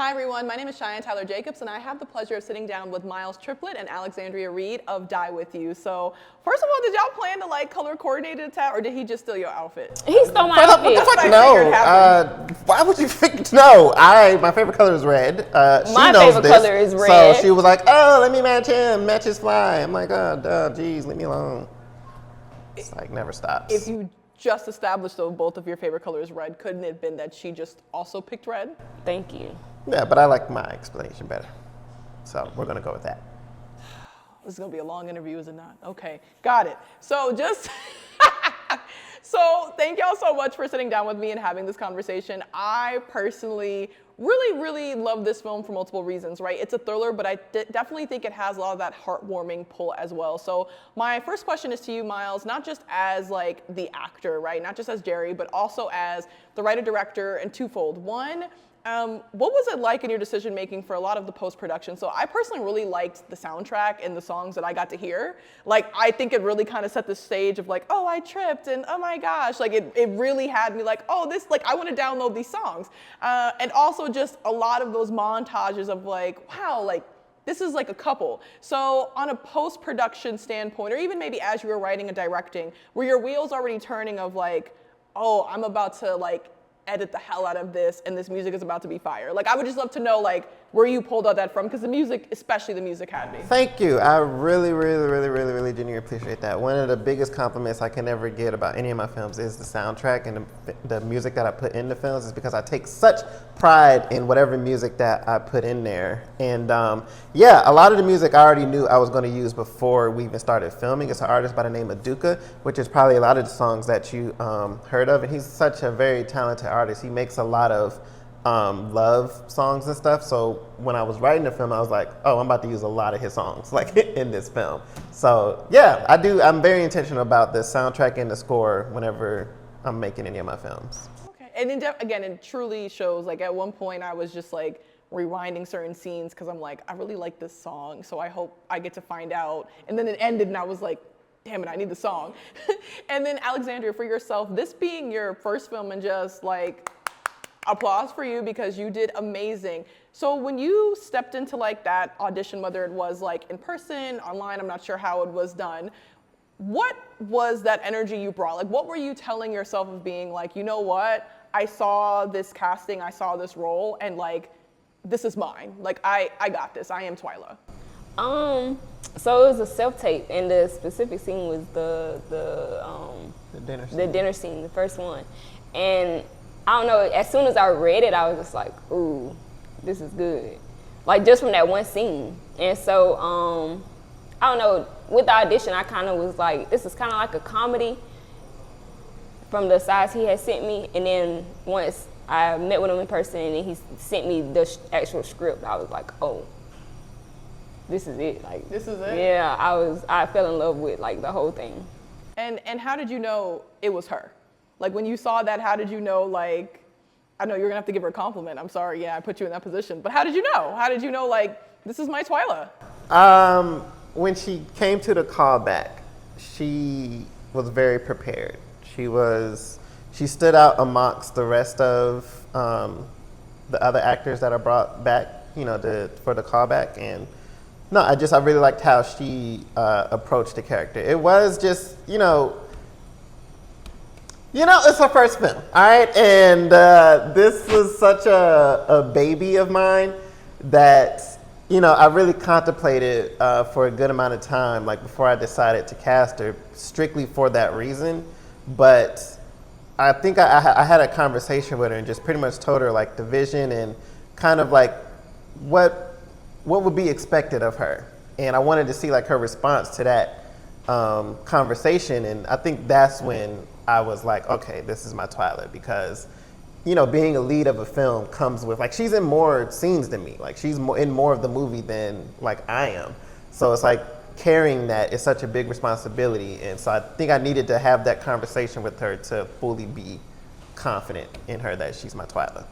Hi everyone, my name is Cheyenne Tyler Jacobs and I have the pleasure of sitting down with Miles Triplett and Alexandria Reed of Die With You. So first of all, did y'all plan to like color coordinate it or did he just steal your outfit? He stole my outfit. No, why would you think, no, my favorite color is red. My favorite color is red. So she was like, oh, let me match him, match his fly. I'm like, oh, geez, leave me alone. It's like never stops. If you just established though both of your favorite colors red, couldn't it have been that she just also picked red? Thank you. Yeah, but I like my explanation better. So we're gonna go with that. This is gonna be a long interview, is it not? Okay, got it. So so thank y'all so much for sitting down with me and having this conversation. I personally really love this film for multiple reasons, right? It's a thriller, but I definitely think it has a lot of that heartwarming pull as well. So my first question is to you, Miles, not just as like the actor, right? Not just as Jerry, but also as the writer, director, and twofold. One, what was it like in your decision making for a lot of the post-production? So I personally really liked the soundtrack and the songs that I got to hear. Like, I think it really kind of set the stage of like, oh, I tripped and oh my gosh. Like it really had me like, oh, this, like I want to download these songs. And also just a lot of those montages of like, wow, like this is like a couple. So on a post-production standpoint, or even maybe as you were writing and directing, were your wheels already turning of like, oh, I'm about to like edit the hell out of this and this music is about to be fire? Like I would just love to know like where you pulled out that from, because the music, especially the music, had me. Thank you. I really genuinely appreciate that. One of the biggest compliments I can ever get about any of my films is the soundtrack and the music that I put in the films, is because I take such pride in whatever music that I put in there. And yeah, a lot of the music I already knew I was going to use before we even started filming. It's an artist by the name of Duka, which is probably a lot of the songs that you heard of. And he's such a very talented artist. He makes a lot of love songs and stuff. So when I was writing the film, I was like, oh, I'm about to use a lot of his songs like in this film. So yeah, I'm very intentional about the soundtrack and the score whenever I'm making any of my films. Okay, and again, it truly shows, like at one point I was just like rewinding certain scenes because I'm like, I really like this song, so I hope I get to find out. And then it ended and I was like, damn it, I need the song. And then Alexandria, for yourself, this being your first film and just like, applause for you because you did amazing. So when you stepped into like that audition, whether it was like in person, online, I'm not sure how it was done, what was that energy you brought? Like what were you telling yourself of being like, you know what, I saw this casting, I saw this role, and like, this is mine. Like I got this, I am Twyla. So it was a self-tape, and the specific scene was the dinner scene, the first one. And I don't know, as soon as I read it, I was just like, ooh, this is good. Like just from that one scene. And so, I don't know, with the audition, I kind of was like, this is kind of like a comedy from the size he had sent me. And then once I met with him in person and then he sent me the actual script, I was like, oh, this is it. Like, this is it? Yeah, I fell in love with like the whole thing. And how did you know it was her? Like when you saw that, how did you know, like, I know you're gonna have to give her a compliment. I'm sorry, yeah, I put you in that position. But how did you know? How did you know, like, this is my Twyla? When she came to the callback, she was very prepared. She stood out amongst the rest of the other actors that are brought back, you know, for the callback. And no, I really liked how she approached the character. It was just, it's her first film, all right? And this was such a baby of mine that, I really contemplated for a good amount of time, like before I decided to cast her, strictly for that reason. But I think I had a conversation with her and just pretty much told her like the vision and kind of like what would be expected of her. And I wanted to see like her response to that conversation. And I think that's when I was like, okay, this is my Twyla, because, being a lead of a film comes with, like, she's in more scenes than me. Like, she's in more of the movie than, like, I am. So it's like carrying that is such a big responsibility. And so I think I needed to have that conversation with her to fully be confident in her that she's my Twyla.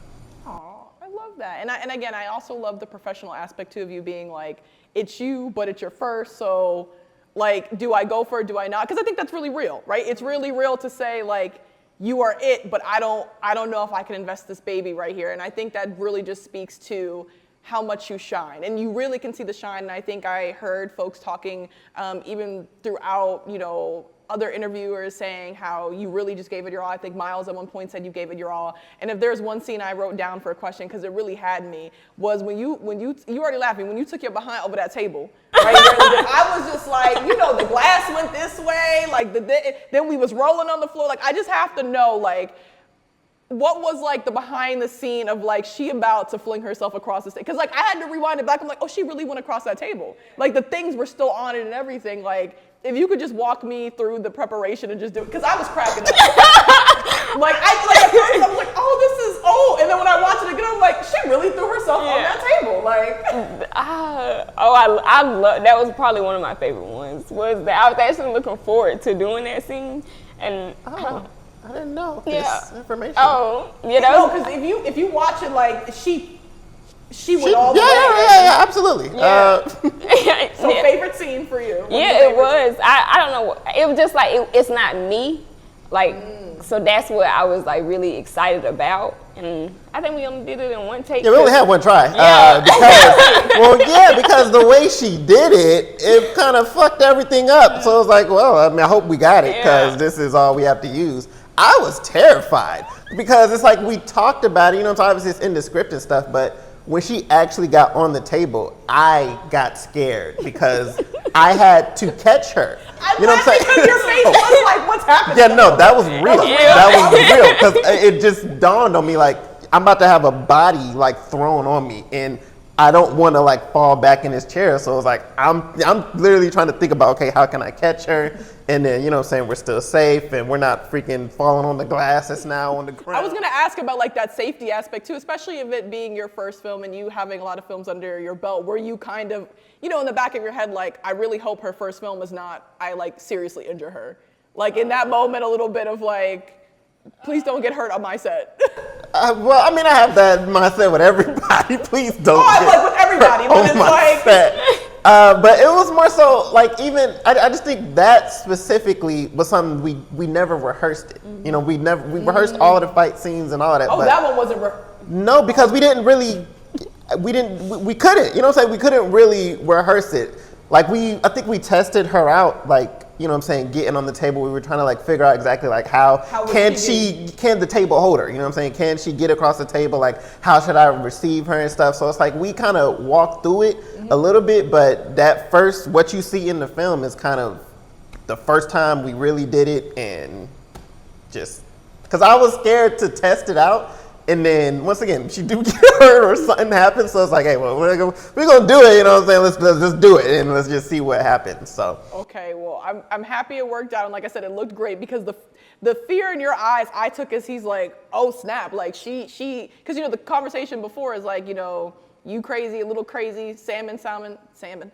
Oh, I love that. And again, I also love the professional aspect, too, of you being like, it's you, but it's your first, so like, do I go for it, do I not? Because I think that's really real, right? It's really real to say, like, you are it, but I don't know if I can invest this baby right here. And I think that really just speaks to how much you shine. And you really can see the shine. And I think I heard folks talking even throughout, other interviewers saying how you really just gave it your all. I think Miles at one point said you gave it your all. And if there's one scene I wrote down for a question, because it really had me, was when you already laughing, when you took your behind over that table, right? I was just like, the glass went this way, like then we was rolling on the floor. Like, I just have to know, like, what was like the behind the scene of like she about to fling herself across the stage? Because like I had to rewind it back. I'm like, oh, she really went across that table. Like the things were still on it and everything. Like if you could just walk me through the preparation and just do it, because I was cracking up. At first I was like, oh, and then when I watched it again, I'm like, she really threw herself on that table. Like, I love that. Was probably one of my favorite ones. Was that I was actually looking forward to doing that scene, and I didn't know this information. Oh, yeah, that was because if you watch it, like she went all the way. Yeah, absolutely. Yeah. So favorite scene for you? Yeah, it was. I don't know. It was just like it's not me, like. So that's what I was like really excited about, and I think we only did it in one take. Yeah, we only had one try. Because the way she did it kind of fucked everything up. So it was like, well, I hope we got it because this is all we have to use. I was terrified because it's like we talked about it, so obviously it's in the script and stuff, but when she actually got on the table, I got scared because I had to catch her. You know what I'm saying? Because your face was like, what's happening? Yeah, no, that was real. That was real because it just dawned on me like I'm about to have a body like thrown on me, and I don't want to like fall back in this chair. So it's like I'm literally trying to think about, okay, how can I catch her? And then we're still safe and we're not freaking falling on the glass that's now on the ground. I was gonna ask about like that safety aspect too, especially of it being your first film and you having a lot of films under your belt. Were you kind of, in the back of your head, like, I really hope her first film is not, I like seriously injure her. Like in that moment, a little bit of like, please don't get hurt on my set. I have that mindset with everybody. Please don't. With everybody, but it's like. Set. But it was more so like I just think that specifically was something we never rehearsed it. We rehearsed all of the fight scenes and all that. Oh, that one wasn't. No, because we couldn't. We couldn't really rehearse it. Like I think we tested her out, like, getting on the table. We were trying to like figure out exactly like how can the table hold her? Can she get across the table? Like, how should I receive her and stuff? So it's like we kind of walked through it a little bit, but that first, what you see in the film is kind of the first time we really did it, and just because I was scared to test it out. And then once again, she do get hurt or something happens, so it's like, hey, well, we're gonna do it. Let's just do it and let's just see what happens. So okay, well, I'm happy it worked out, and like I said, it looked great because the fear in your eyes I took as he's like, oh snap, like she because the conversation before is like, you crazy, a little crazy, salmon, and salmon.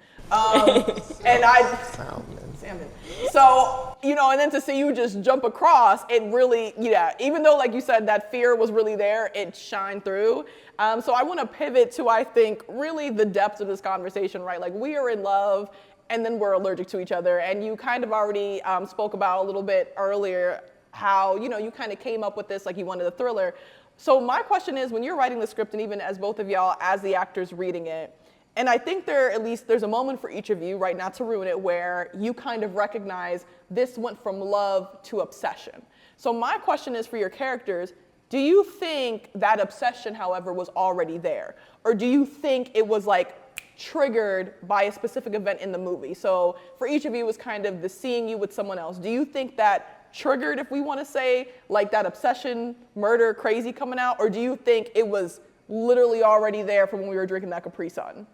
So, and then to see you just jump across, it really, even though, like you said, that fear was really there, it shined through. So I want to pivot to, I think, really the depth of this conversation, right? Like, we are in love, and then we're allergic to each other. And you kind of already spoke about a little bit earlier how, you kind of came up with this, like you wanted a thriller. So my question is, when you're writing the script, and even as both of y'all, as the actors reading it, and I think there's a moment for each of you, right, not to ruin it, where you kind of recognize this went from love to obsession. So my question is for your characters, do you think that obsession, however, was already there? Or do you think it was like triggered by a specific event in the movie? So for each of you, it was kind of the seeing you with someone else. Do you think that triggered, if we want to say, like that obsession, murder, crazy coming out? Or do you think it was literally already there from when we were drinking that Capri Sun?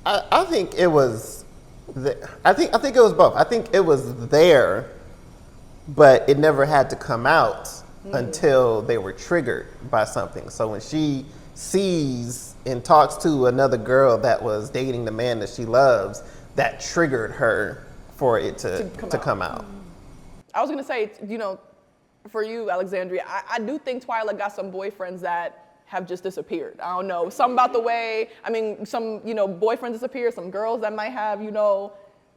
I think it was. I think it was both. I think it was there, but it never had to come out until they were triggered by something. So when she sees and talks to another girl that was dating the man that she loves, that triggered her for it to come out. I was gonna say, for you, Alexandria, I do think Twyla got some boyfriends that have just disappeared. I don't know, something about the way, some, boyfriends disappear, some girls that might have,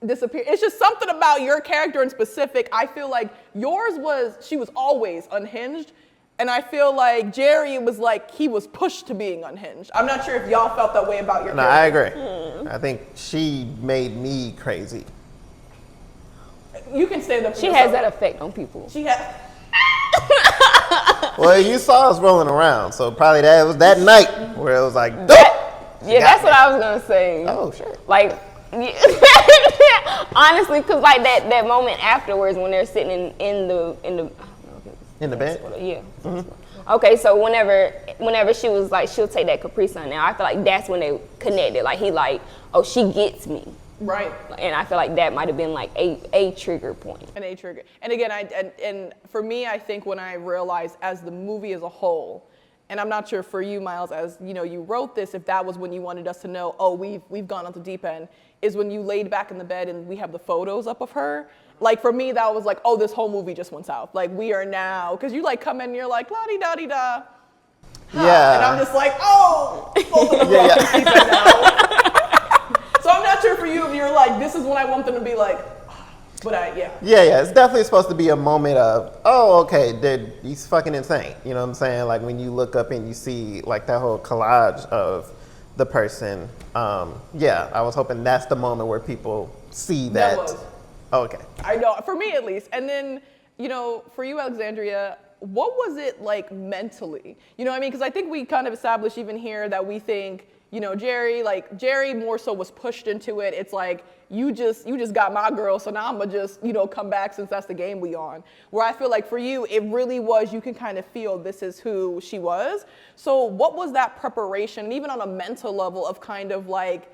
disappear. It's just something about your character in specific. I feel like she was always unhinged. And I feel like Jerry was like, he was pushed to being unhinged. I'm not sure if y'all felt that way about your No, character. I agree. I think she made me crazy. You can stand up for She yourself. has that effect on people. She had. Well, you saw us rolling around, so probably that was that night where it was like, Yeah, got that's me. what I was gonna say. oh, sure. Like, honestly, because like that moment afterwards when they're sitting in the In the bed? yeah. Okay, so whenever she was like, she'll take that Capri Sun now, I feel like that's when they connected. Like, he like, oh, she gets me. Right. And I feel like that might have been like a trigger point. An A trigger. And again, and for me, I think when I realized as the movie as a whole, and I'm not sure for you, Miles, as you know, you wrote this, if that was when you wanted us to know, oh, we've gone off the deep end, is when you laid back in the bed and we have the photos up of her. Like for me, that was like, oh, this whole movie just went south. Like we are now, because you like come in and you're like, la-di-da-di-da. Yeah. And I'm just like, oh, both of them are off the deep end now. So I'm not sure for you if you're like, this is when I want them to be like, but yeah. Yeah, it's definitely supposed to be a moment of, oh, okay, he's fucking insane. You know what I'm saying? Like when you look up and you see like that whole collage of the person. Yeah, I was hoping that's the moment where people see that. That was. Oh, okay. I know, for me at least. And then, you know, for you, Alexandria, what was it like mentally? You know what I mean? Because I think we kind of established even here that we think, you know, Jerry more so was pushed into it. It's like, you just got my girl, so now I'm gonna just, you know, come back since that's the game we on. Where I feel like for you, it really was, you can kind of feel this is who she was. So what was that preparation, even on a mental level of kind of like,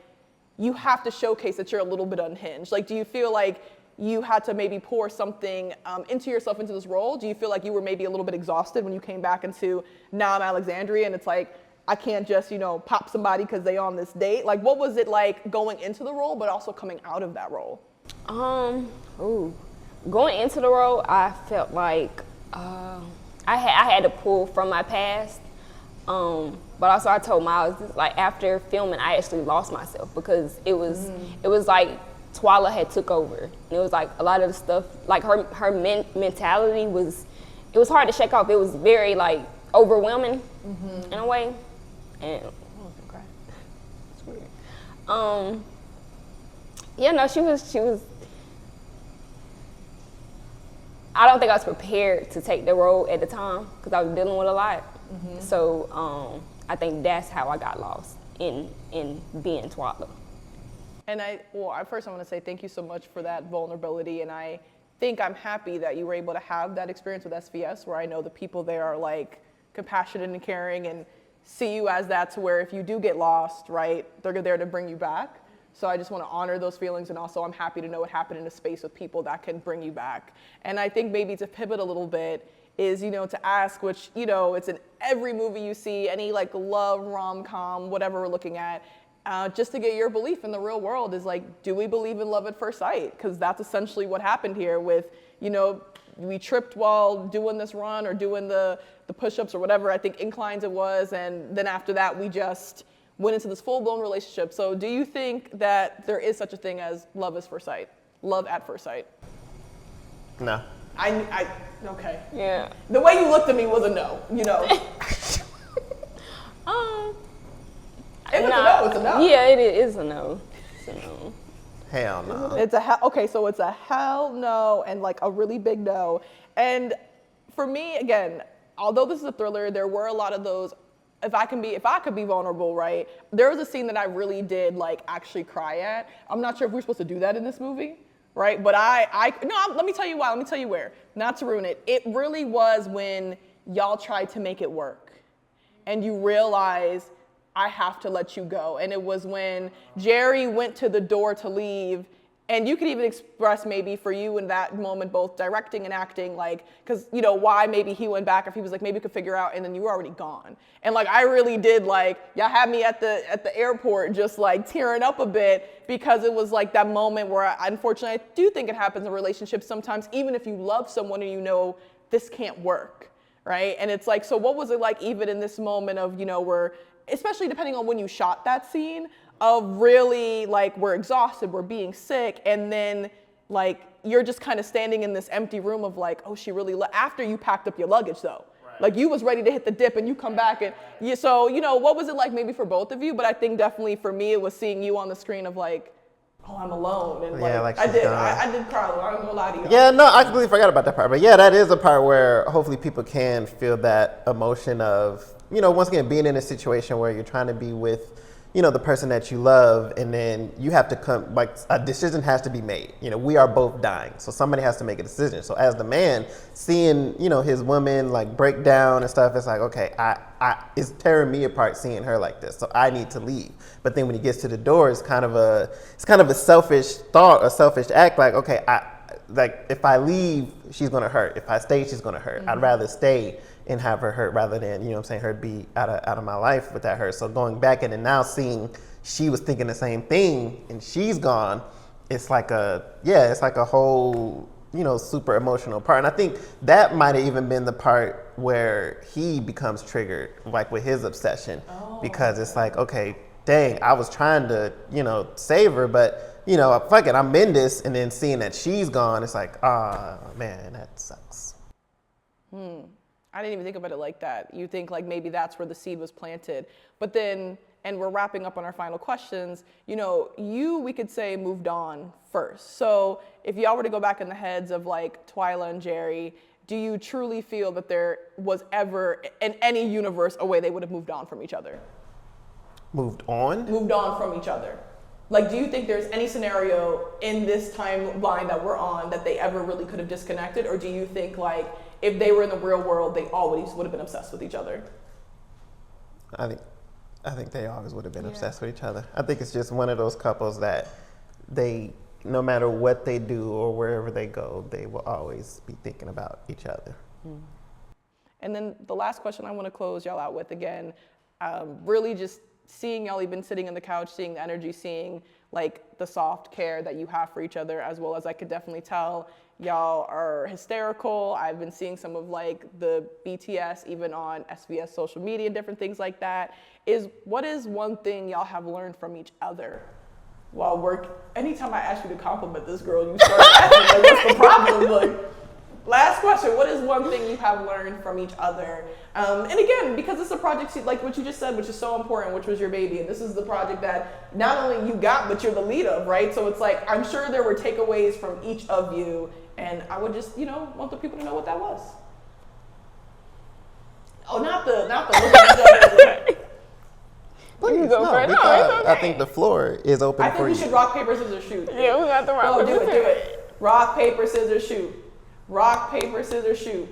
you have to showcase that you're a little bit unhinged? Like, do you feel like you had to maybe pour something into yourself into this role? Do you feel like you were maybe a little bit exhausted when you came back into now I'm Alexandria and it's like, I can't just, you know, pop somebody because they on this date? Like, what was it like going into the role, but also coming out of that role? Going into the role, I felt like I had to pull from my past. But also I told Miles, like after filming, I actually lost myself because it was like Twyla had took over. And it was like a lot of the stuff, like her mentality it was hard to shake off. It was very like overwhelming in a way. And it's weird. Yeah, no, she was. I don't think I was prepared to take the role at the time because I was dealing with a lot. So I think that's how I got lost in being Twyla. And first I want to say thank you so much for that vulnerability. And I think I'm happy that you were able to have that experience with SVS, where I know the people there are like compassionate and caring and see you as that, to where if you do get lost, right, they're there to bring you back. So I just want to honor those feelings, and also I'm happy to know what happened in a space with people that can bring you back. And I think maybe to pivot a little bit is, you know, to ask, which, you know, it's in every movie you see, any like love, rom-com, whatever we're looking at, just to get your belief in the real world is like, do we believe in love at first sight? Because that's essentially what happened here with, you know, we tripped while doing this run or doing the push-ups or whatever, I think inclines it was, and then after that we just went into this full-blown relationship. So do you think that there is such a thing as love at first sight? Love at first sight? No. Okay. Yeah. The way you looked at me was a no, you know. If it's a no, it's a no. Yeah, it is a no. It's a no. Hell no. It's a okay, so it's a hell no and like a really big no. And for me, again, although this is a thriller, there were a lot of those, if I could be vulnerable, right? There was a scene that I really did like actually cry at. I'm not sure if we're supposed to do that in this movie, right? But let me tell you why, let me tell you where. Not to ruin it. It really was when y'all tried to make it work and you realize I have to let you go. And it was when Jerry went to the door to leave, and you could even express maybe for you in that moment, both directing and acting, like, because, you know, why maybe he went back if he was like, maybe we could figure out, and then you were already gone. And like, I really did, like, y'all had me at the airport just like tearing up a bit, because it was like that moment where unfortunately, I do think it happens in relationships sometimes, even if you love someone and you know this can't work, right? And it's like, so what was it like even in this moment of, you know, where especially depending on when you shot that scene, of really like we're exhausted, we're being sick, and then like you're just kind of standing in this empty room of like, oh, she really after you packed up your luggage though. Right. Like you was ready to hit the dip and you come back and so what was it like maybe for both of you? But I think definitely for me it was seeing you on the screen of like, oh, I'm alone, and like I did cry. I'm gonna lie to you. Yeah, no, I completely forgot about that part. But yeah, that is a part where hopefully people can feel that emotion of, once again, being in a situation where you're trying to be with, the person that you love, and then you have to come, like a decision has to be made. We are both dying, so somebody has to make a decision. So as the man, seeing, his woman like break down and stuff, it's like, okay, it's tearing me apart seeing her like this, so I need to leave. But then when he gets to the door, it's kind of a selfish thought, a selfish act, like, okay, like if I leave, she's gonna hurt. If I stay, she's gonna hurt. Mm-hmm. I'd rather stay and have her hurt rather than, her be out of my life with that hurt. So going back and then now seeing she was thinking the same thing and she's gone, it's like a whole, super emotional part. And I think that might have even been the part where he becomes triggered, like with his obsession, because it's like, okay, dang, I was trying to, save her, but, fuck it, I'm in this. And then seeing that she's gone, it's like, man, that sucks. I didn't even think about it like that. You think like maybe that's where the seed was planted. But then, and we're wrapping up on our final questions, we could say moved on first. So if y'all were to go back in the heads of like Twyla and Jerry, do you truly feel that there was ever in any universe a way they would have moved on from each other? Moved on? Moved on from each other. Like, do you think there's any scenario in this timeline that we're on that they ever really could have disconnected? Or do you think like if they were in the real world, they always would have been obsessed with each other? I think they always would have been obsessed with each other. I think it's just one of those couples that they, no matter what they do or wherever they go, they will always be thinking about each other. And then the last question I want to close y'all out with again, really just seeing y'all even sitting on the couch, seeing the energy, seeing like the soft care that you have for each other, as well as I could definitely tell y'all are hysterical. I've been seeing some of like the BTS even on SBS social media, different things like that. What is one thing y'all have learned from each other while anytime I ask you to compliment this girl, you start asking like, what's the problem? Like, last question, what is one thing you have learned from each other? And again, because it's a project, like what you just said, which is so important, which was your baby. And this is the project that not only you got, but you're the lead of, right? So it's like, I'm sure there were takeaways from each of you. And I would just, want the people to know what that was. Oh, not the look at each other. Please go first. No, okay. I think the floor is open for you. I think we should rock, paper, scissors, shoot. Yeah, we got the rock. Oh, do it. Rock, paper, scissors, shoot. Rock, paper, scissors, shoot.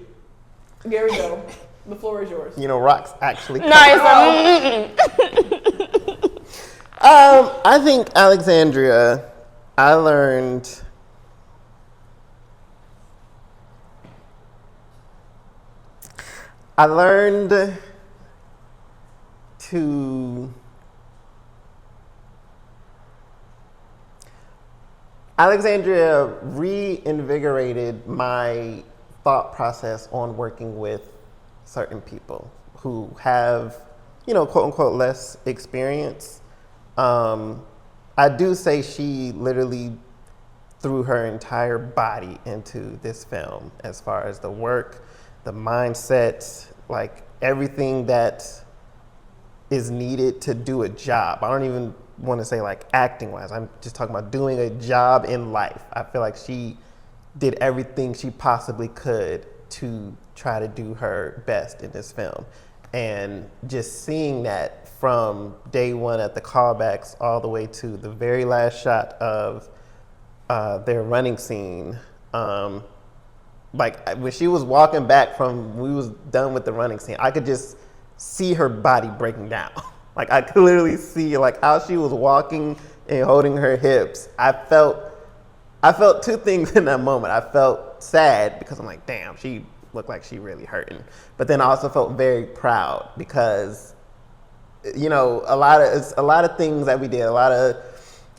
Here we go. The floor is yours. Rocks actually. Nice. I think Alexandria, I learned to Alexandria reinvigorated my thought process on working with certain people who have, quote unquote, less experience. I do say she literally threw her entire body into this film as far as the work, the mindset, like everything that is needed to do a job. I don't even want to say like acting wise. I'm just talking about doing a job in life. I feel like she did everything she possibly could to try to do her best in this film. And just seeing that from day one at the callbacks all the way to the very last shot of their running scene, like when she was walking back from, we was done with the running scene, I could just see her body breaking down. Like I could literally see like how she was walking and holding her hips. I felt two things in that moment. I felt sad because I'm like, damn, she looked like she really hurting. But then I also felt very proud because, a lot of things that we did, a lot of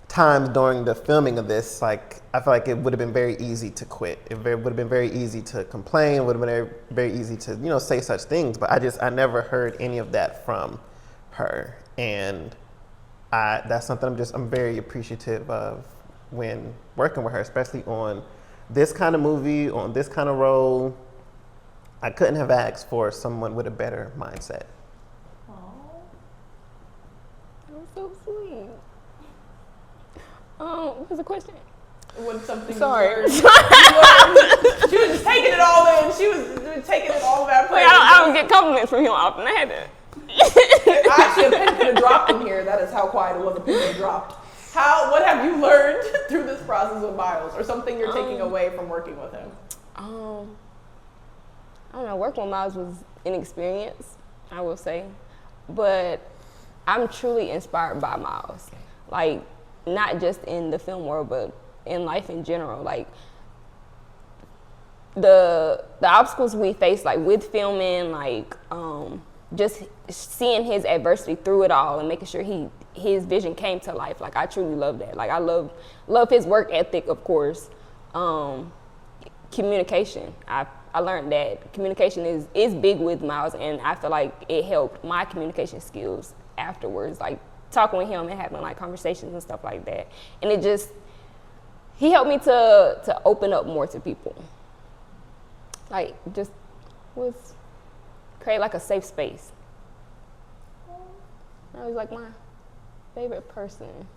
times during the filming of this, like I feel like it would have been very easy to quit. It would have been very easy to complain. It would have been very easy to, say such things. But I never heard any of that from her. And that's something I'm very appreciative of when working with her, especially on this kind of movie, on this kind of role. I couldn't have asked for someone with a better mindset. Aww. That was so sweet. What was the question? What's something Sorry. you learned? She was just taking it all in. She was taking it all back. Wait, I don't get compliments from him often. I had to. Actually, a pin could have dropped in here. That is how quiet it was. A pin could have dropped. What have you learned through this process with Miles, or something you're taking away from working with him? I don't know. Working with Miles was an experience, I will say, but I'm truly inspired by Miles. Like, not just in the film world, but in life in general. Like, the obstacles we face, like with filming, like just seeing his adversity through it all and making sure his vision came to life. Like, I truly love that. Like, I love his work ethic, of course. Communication. I learned that communication is big with Miles, and I feel like it helped my communication skills afterwards. Like, talking with him and having like conversations and stuff like that. And he helped me to open up more to people. Like, just create like a safe space. I was like my favorite person.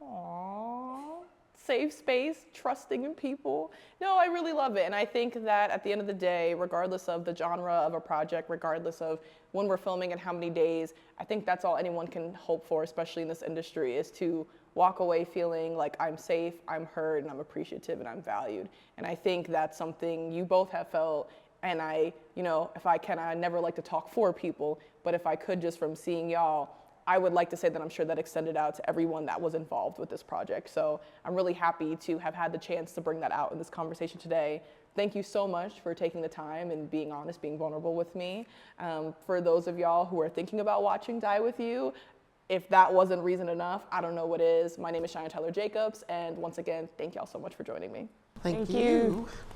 Aww. Safe space, trusting in people. No, I really love it. And I think that at the end of the day, regardless of the genre of a project, regardless of when we're filming and how many days, I think that's all anyone can hope for, especially in this industry, is to walk away feeling like I'm safe, I'm heard, and I'm appreciative, and I'm valued. And I think that's something you both have felt. And if I can, I never like to talk for people, but if I could, just from seeing y'all, I would like to say that I'm sure that extended out to everyone that was involved with this project. So I'm really happy to have had the chance to bring that out in this conversation today. Thank you so much for taking the time and being honest, being vulnerable with me. For those of y'all who are thinking about watching Die With You, if that wasn't reason enough, I don't know what is. My name is Cheyenne Tyler Jacobs, and once again, thank y'all so much for joining me. Thank you.